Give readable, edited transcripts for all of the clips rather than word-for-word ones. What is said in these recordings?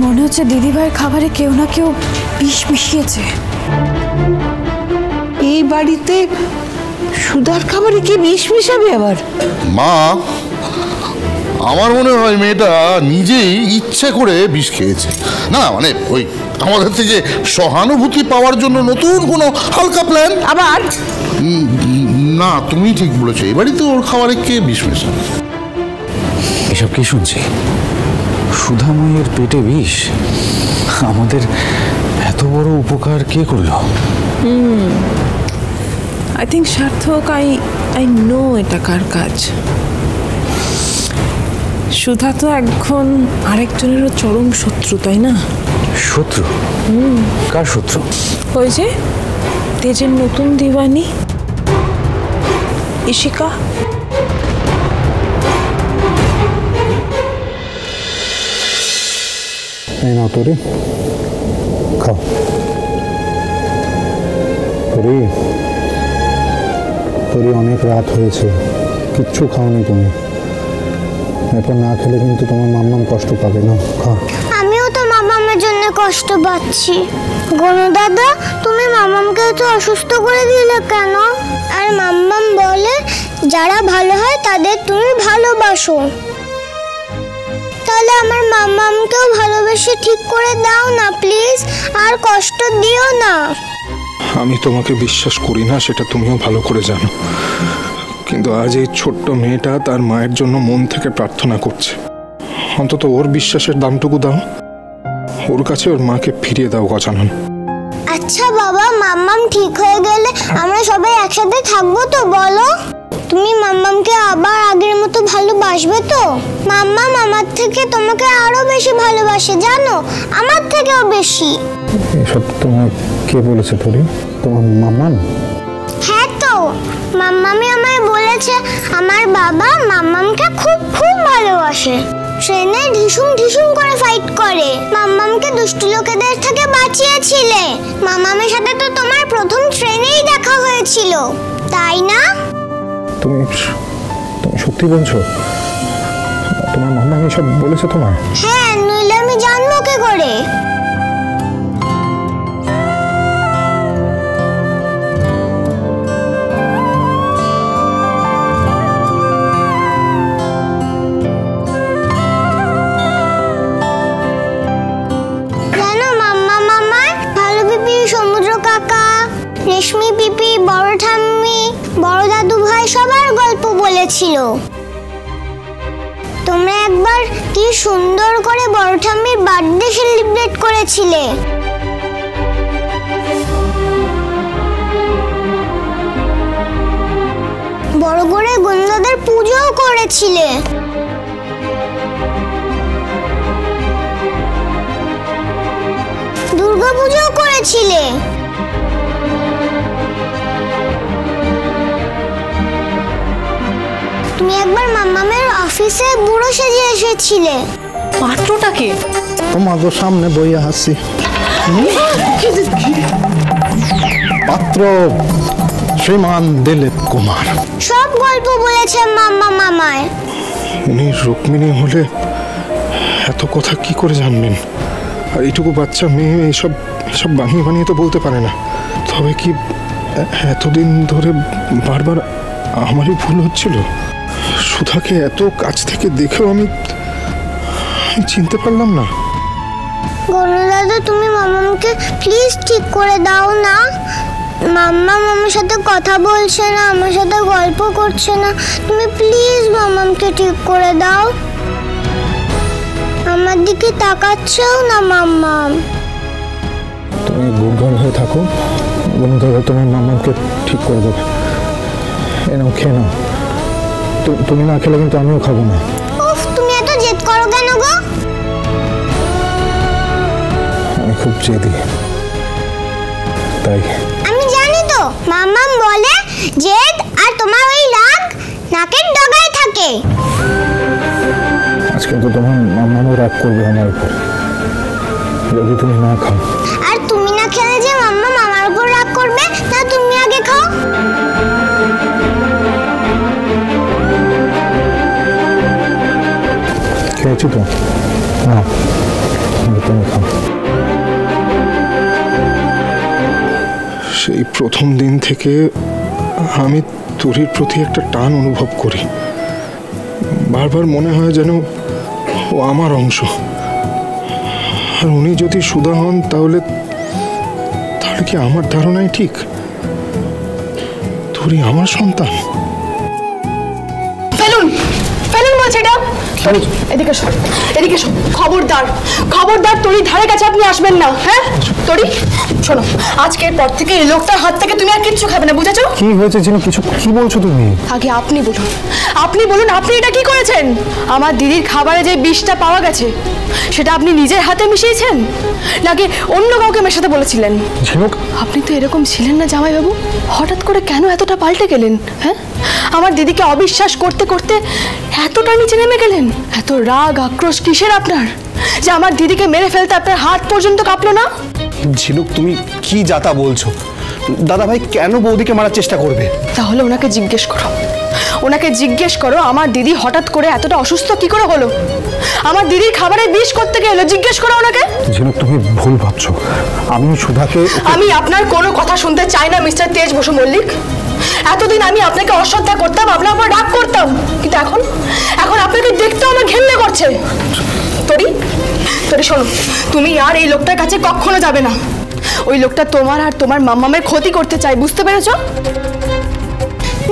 মনে হচ্ছে দিদিভাইয়ের খাবারে কেউ না কেউ বিষ মিশিয়েছে। এই বাড়িতে সুধার খাবারে কি বিষ মিশাবে আবার? মা, আমার মনে হয় মেয়েটা নিজেই ইচ্ছে করে বিষ খেয়েছে। না মানে ওই আমাদের থেকে সহানুভূতি পাওয়ার জন্য নতুন কোনো হালকা প্ল্যান। আবার না, তুমি ঠিক বলেছো, এই বাড়িতে ওর খাবারে কে বিষ মেশাবে? এসব কি শুনছি? সুধাময়ের পেটে বিষ? আমাদের এত বড় উপকার কে করলো? আই থিঙ্ক সার্থক, আই নো এটা কার কাজ। সুধা তো এখন আরেকজনেরও চরম শত্রু, তাই না? শত্রু? কার শত্রু? ওই যে তেজের নতুন দিওয়ানি ইশিকা। এই নাও তোরে, খাও। তোরে অনেক রাত হয়েছে, কিচ্ছু খাওনি তুমি। এরপর না খেলে কিন্তু তোমার মাম্মাম কষ্ট পাবে না। খাও। আমিও তো মামামের জন্য কষ্ট পাচ্ছি। গনু দাদা, তুমি মামামকে তো অসুস্থ করে দিলে কেন? আর মাম্মাম বলে যারা ভালো হয় তাদের তুমি ভালোবাসো। তাহলে আমার মাম্মামকেও ভালোবেসে ঠিক করে দাও না প্লিজ, আর কষ্ট দিও না। আমি তোমাকে বিশ্বাস করি না, সেটা তুমিও ভালো করে জানো। কিন্তু আজ এই ছোট্ট মেয়েটা তার মায়ের জন্য মন থেকে প্রার্থনা করছে। অন্তত ওর বিশ্বাসের দামটুকু দাও, ওর কাছে ওর মাকে ফিরিয়ে দাও গজানন। আচ্ছা বাবা, মাম্মাম ঠিক হয়ে গেলে আমরা সবাই একসাথে থাকবো তো? বলো, তুমি মাম্মামকে আবার আগের মতো ভালোবাসবে তো? মাম্মাম আমার থেকে তোমাকে আরো বেশি ভালোবাসে, জানো, আমার থেকেও বেশি। এসব তোমার কে বলেছে পরি? তোমার মাম্মাম? হ্যাঁ তো, মাম্মামি আমায় বলেছে আমার বাবা মাম্মামকে খুব খুব ভালোবাসে। ট্রেনে ঢিসুম ঢিসুম করে ফাইট করে, মাম্মামকে দুষ্টু লোকেদের থেকে বাঁচিয়েছিলে। মাম্মামের সাথে তো তোমার প্রথম ট্রেনেই দেখা হয়েছিল, তাই না? তুমি সত্যি বলছো? তোমার মাম্মাম এসব বলেছে তোমার? হ্যাঁ, নইলে আমি জানবো কি করে? রেশমি পিপি, বড় ঠাম্মি, বড় দাদু ভাই সবার গল্প বলেছিল। তোমরা একবার কি সুন্দর করে বড় ঠাম্মির বার্থডে সেলিব্রেট করেছিলে। বড় করে গন্ধাদের পুজোও করেছিলে। দুর্গা পুজোও করেছিলে। তুমি একবার মাম্মামের অফিসে বুড়ো সেজে এসেছিলে। পাত্রটাকে তোমাদের সামনে বইয়া হাসি। পাত্র শ্রীমান দিলীপ কুমার। সব গল্প বলেছে মাম্মা মামায়। উনি রুক্মিণী হলে এত কথা কি করে জানবেন? আর এইটুকু বাচ্চা মেয়ে এসব বানিয়ে বানিয়ে তো বলতে পারে না। তবে কি এতদিন ধরে বারবার আমারই ভুল হচ্ছিল? সুধাকে এত কাছ থেকে দেখেও আমি চিনতে পারলাম না। গনু দাদা, তুমি মামামকে প্লিজ ঠিক করে দাও না। মাম্মা আমার সাথে কথা বলছে না, আমার সাথে গল্প করছে না। তুমি প্লিজ মামামকে ঠিক করে দাও। আমার দিকে তাকাচ্ছেও না মাম্মাম। তুমি গুড়ঘর হয়ে থাকো, গনু দাদা তোমার মামাকে ঠিক করে দেবে। এ নাও, খেয়ে নাও। তুমি না খেলে কিন্তু আমিও খাবো না। উফ, তুমি এত জেদ করো কেন গো? আমি খুব জেদি, তাই। আমি জানি তো, মাম্মাম বলে জেদ আর তোমার ওই রাগ নাকের ডগায় থাকে। আজ কিন্তু তোমার মাম্মামও রাগ করবে আমার উপর যদি তুমি না খাও। আর তুমি না খেলে যে মাম্মাম আমার উপর রাগ করবে, তা তুমি আগে খাও। খেয়েছি তো, না তুমি খাও। সেই প্রথম দিন থেকে আমি তোরির প্রতি একটা টান অনুভব করি। বারবার মনে হয় যেন ও আমার অংশ, আর উনি যদি সুধা হন তাহলে কি আমার ধারণাই ঠিক? তোরি আমার সন্তান। ফেলুন ফেলুন বলছে এটা। এদিকে এসো, এদিকে এসো। খবরদার খবরদার তোরই ধারে কাছে আপনি আসবেন না। হ্যাঁ তোরি শোনো, আজকের পর থেকে এই লোকটার হাত থেকে তুমি আর কিচ্ছু খাবে না, বুঝেছো? কি হয়েছে জিনু? কিছু কি বলছো তুমি? আগে আপনি বলুন, আপনি বলুন, আপনি এটা কি করেছেন? আমার দিদির খাবারে যে বিষটা পাওয়া গেছে সেটা আপনি নিজের হাতে মিশিয়েছেন নাকি অন্য কাউকে মেশাতে বলেছিলেন? ঝিনুক, আপনি তো এরকম ছিলেন না জামাইবাবু, হঠাৎ করে কেন এতটা পাল্টে গেলেন? হ্যাঁ, আমার দিদিকে অবিশ্বাস করতে করতে এতটা নিচে নেমে গেলেন? এত রাগ আক্রোশ কিসের আপনার যে আমার দিদিকে মেরে ফেলতে আপনার হাত পর্যন্ত কাঁপলো না? ঝিনুক, তুমি কি যাতা বলছো? দাদা ভাই কেন বৌদিকে মারার চেষ্টা করবে? তাহলে ওনাকে জিজ্ঞেস করো, ওনাকে জিজ্ঞেস করো আমার দিদি হঠাৎ করে এতটা অসুস্থ কি করে হলো, আমার দিদির খাবারে বিষ করতে গেলো, জিজ্ঞেস করো ওনাকে। ঝিনুক, তুমি ভুল ভাবছো। আমি সুধাকে... আমি আপনার কোনো কথা শুনতে চাই না মিস্টার তেজ বসু মল্লিক। এতদিন আমি আপনাকে অশ্রদ্ধা করতাম, আপনার উপর রাগ করতাম, কিন্তু এখন এখন আপনাকে দেখতেও আমার ঘেন্না করছে। তোরি তোরি শোনো, তুমি আর এই লোকটার কাছে কখনো যাবে না। ওই লোকটা তোমার আর তোমার মাম্মামের ক্ষতি করতে চাই, বুঝতে পেরেছো?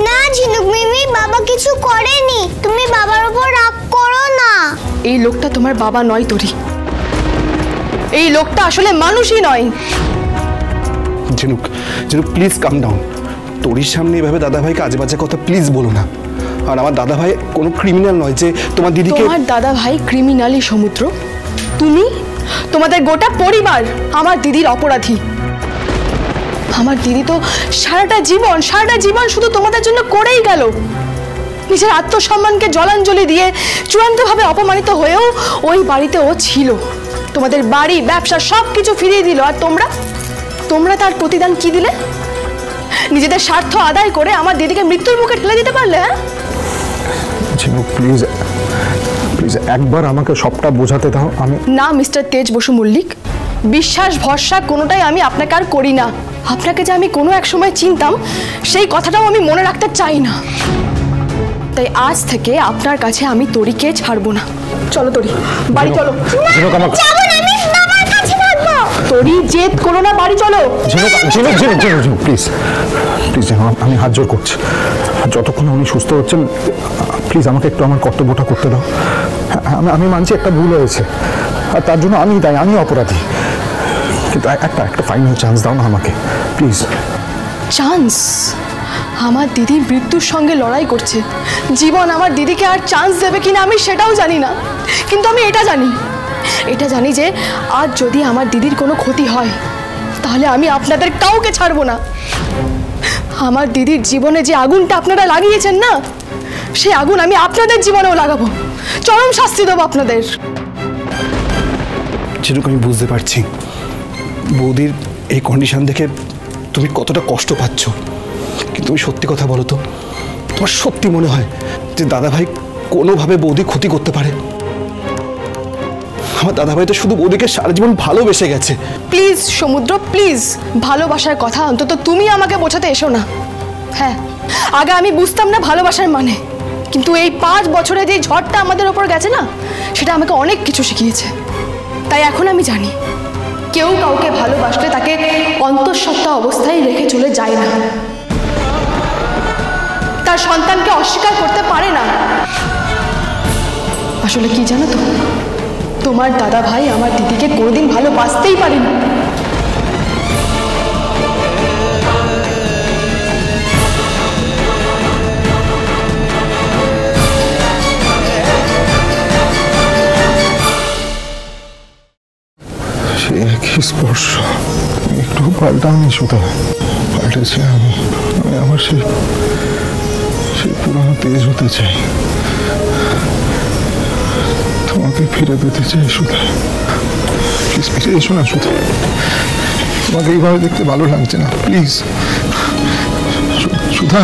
না ঝিনুক মিমি, বাবা কিছু করেনি, তুমি বাবার উপর রাগ করো না। এই লোকটা তোমার বাবা নয় তোরি, এই লোকটা আসলে মানুষই নয়। ঝিনুক, ঝিনুক প্লিজ কাম ডাউন। তোরির সামনে এভাবে দাদা ভাইকে আজে বাজে কথা প্লিজ বলো না। আর আমার দাদা ভাই কোনো ক্রিমিনাল নয় যে তোমার দিদিকে... তোমার দাদা ভাই ক্রিমিনালি সমুদ্র, তুমি তোমাদের গোটা পরিবার আমার দিদির অপরাধী। আমার দিদি তো সারাটা জীবন শুধু তোমাদের জন্য করেই গেল। নিজের আত্মসম্মানকে জলাঞ্জলি দিয়ে চূড়ান্তভাবে অপমানিত হয়েও ওই বাড়িতে ও ছিল, তোমাদের বাড়ি ব্যবসা সব কিছু ফিরিয়ে দিল। আর তোমরা তার প্রতিদান কি দিলে? নিজেদের স্বার্থ আদায় করে আমার দিদিকে মৃত্যুর মুখে ঠেলে দিতে পারলে। হ্যাঁ ঝিনুক, প্লিজ প্লিজ একবার আমাকে সবটা বোঝাতে দাও। আমি... না মিস্টার তেজ বসু মল্লিক, বিশ্বাস ভরসা কোনোটাই আমি আপনাকে আর করি না। আপনাকে যে আমি কোনো এক সময় চিনতাম সেই কথাটাও আমি মনে রাখতে চাই না। তাই আজ থেকে আপনার কাছে আমি তোরিকে ছাড়বো না। চলো তোরি, বাড়ি চলো। তোরি জেদ করো না, বাড়ি চলো। প্লিজ প্লিজ, আমি হাত জোর করছি, যতক্ষণ উনি সুস্থ হচ্ছেন প্লিজ আমাকে একটু আমার কর্তব্যটা করতে দাও। আমি মানছি একটা ভুল হয়েছে, আর তার জন্য আমি দায়ী, আমি অপরাধী, কিন্তু একটা ফাইনাল চান্স দাও না আমাকে প্লিজ। চান্স? আমার দিদি মৃত্যুর সঙ্গে লড়াই করছে, জীবন আমার দিদিকে আর চান্স দেবে কিনা আমি সেটাও জানি না, কিন্তু আমি এটা জানি যে আজ যদি আমার দিদির কোনো ক্ষতি হয় তাহলে আমি আপনাদের কাউকে ছাড়বো না। আমার দিদির জীবনে যে আগুনটা আপনারা লাগিয়েছেন না, সেই আগুন আমি আপনাদের জীবনেও লাগাবো, চরম শাস্তি দেবো আপনাদের। যেটুকু আমি বুঝতে পারছি বৌদির এই কন্ডিশন দেখে তুমি কতটা কষ্ট পাচ্ছ, কিন্তু তুমি সত্যি কথা বলো তো, তোমার সত্যি মনে হয় যে দাদাভাই কোনোভাবে বৌদি ক্ষতি করতে পারে? আমার দাদাভাই তো শুধু বৌদিকে সারা জীবন ভালোবেসে গেছে। প্লিজ সমুদ্র, প্লিজ, ভালোবাসার কথা অন্তত তুমি আমাকে বোঝাতে এসো না। হ্যাঁ, আগে আমি বুঝতাম না ভালোবাসার মানে, কিন্তু এই 5 বছরে যে ঝড়টা আমাদের ওপর গেছে না, সেটা আমাকে অনেক কিছু শিখিয়েছে। তাই এখন আমি জানি কেউ কাউকে ভালোবাসলে তাকে অন্তঃসত্ত্বা অবস্থায় রেখে চলে যায় না, তার সন্তানকে অস্বীকার করতে পারে না। আসলে কি জানো তো, তোমার দাদা ভাই আমার দিদিকে কোনোদিন ভালোবাসতেই পারেনি। সে একই স্পর্শ, একটু পাল্টানি শুধু পাল্টেছে। আমি আমার সেই পুরনো তেজ হতে চাই, তোমাকে ফিরে পেতে চাই। সুধা প্লিজ ফিরে এসো না। সুধা, তোমাকে এইভাবে দেখতে ভালো লাগছে না, প্লিজ সুধা।